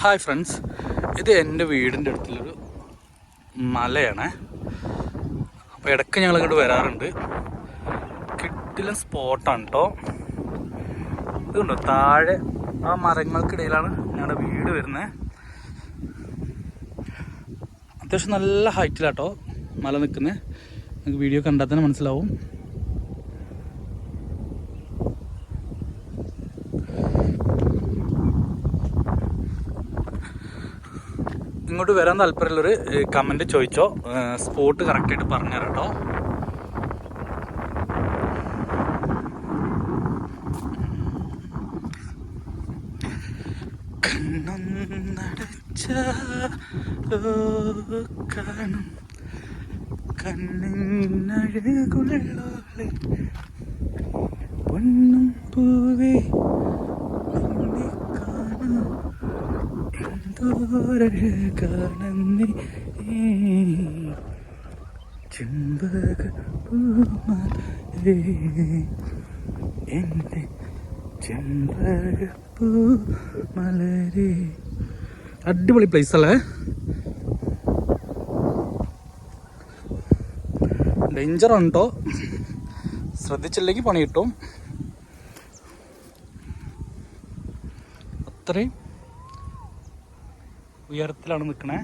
Hi friends, ഇത് എൻ്റെ വീടിൻ്റെ അടുത്തുള്ളൊരു മലയാണ്. അപ്പോൾ ഇടയ്ക്ക് ഞങ്ങൾ ഇങ്ങോട്ട് വരാറുണ്ട്. കിട്ടില്ല സ്പോട്ടാണ് കേട്ടോ. ഇതുണ്ടോ താഴെ ആ മരങ്ങൾക്കിടയിലാണ് ഞങ്ങളുടെ വീട് വരുന്നത്. അത്യാവശ്യം നല്ല ഹൈറ്റിലാട്ടോ മല നിൽക്കുന്നത്. നിങ്ങൾക്ക് വീഡിയോ കണ്ടാൽ തന്നെ മനസ്സിലാവും. ഇങ്ങോട്ട് വരാൻ താല്പര്യമുള്ളൊരു കമൻറ്റ് ചോദിച്ചോ, സ്പോട്ട് കറക്റ്റായിട്ട് പറഞ്ഞുതരാം കേട്ടോ. കാണും കണ്ണിനഴകുള്ളോളെ പൊന്നും പൂവേ എന്തോരഴകാണെന്നേ ചെമ്പക പൂമലരേ എൻ്റെ ചെമ്പക പൂമലരേ. അടിപൊളി പ്ലേസ് അല്ലേ. ഡേഞ്ചർ ഉണ്ടോ, ശ്രദ്ധിച്ചില്ലെങ്കിൽ പണി കിട്ടും. അത്രയും ഉയരത്തിലാണ് നിൽക്കണേ.